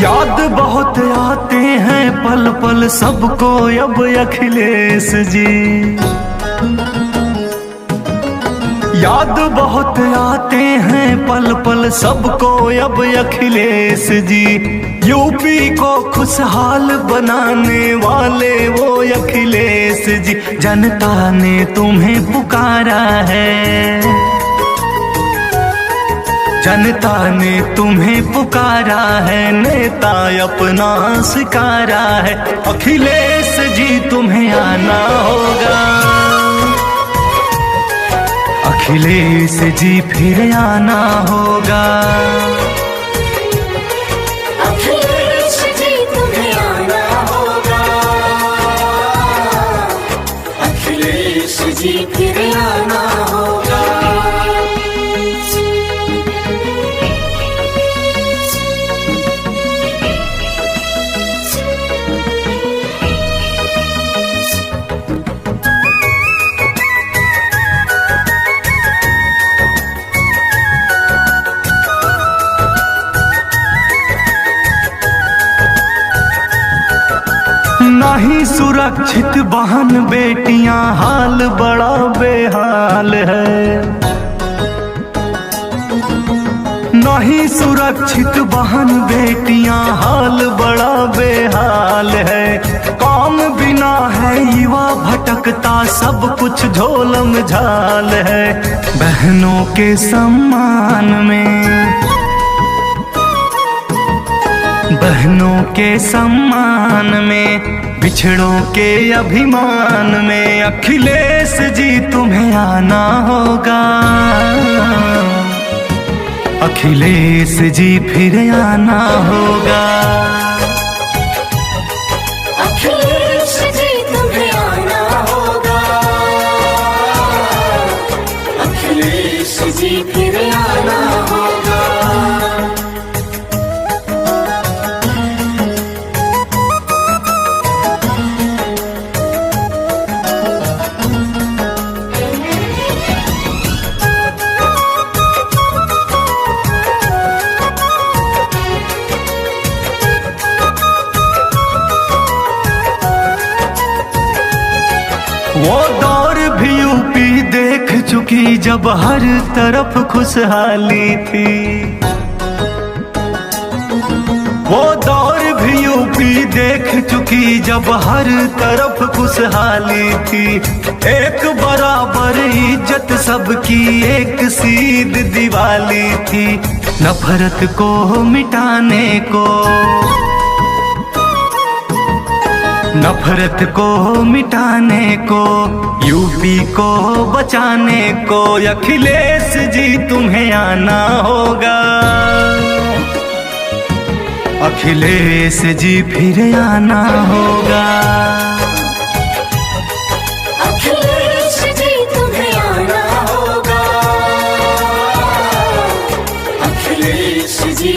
याद बहुत आते हैं पल पल सबको अब अखिलेश जी। याद बहुत आते हैं पल पल सबको अब अखिलेश जी। यूपी को खुशहाल बनाने वाले वो अखिलेश जी। जनता ने तुम्हें पुकारा है, जनता ने तुम्हें पुकारा है, नेता अपना स्वीकारा है। अखिलेश जी तुम्हें आना होगा, अखिलेश जी फिर आना होगा। अखिलेश जी तुम्हें आना होगा, अखिलेश जी फिर आना होगा। नहीं सुरक्षित बहन बेटियां, हाल बड़ा बेहाल है। नहीं सुरक्षित बहन बेटियां, हाल बड़ा बेहाल है। काम बिना है युवा भटकता, सब कुछ झोलम झाल है। बहनों के सम्मान में, बहनों के सम्मान में, बिछड़ों के अभिमान में, अखिलेश जी तुम्हें आना होगा, अखिलेश जी फिर आना होगा। अखिलेश जी तुम्हें आना होगा, अखिलेश जी फिर आना होगा। वो दौर भी यूपी देख चुकी जब हर तरफ खुशहाली थी। वो दौर भी यूपी देख चुकी जब हर तरफ खुशहाली थी। एक बराबर इज्जत सबकी, एक सीध दिवाली थी। नफरत को मिटाने को, नफरत को मिटाने को, यूपी को बचाने को, अखिलेश जी तुम्हें आना होगा, अखिलेश जी फिर आना होगा। अखिलेश जी तुम्हें आना होगा, अखिलेश जी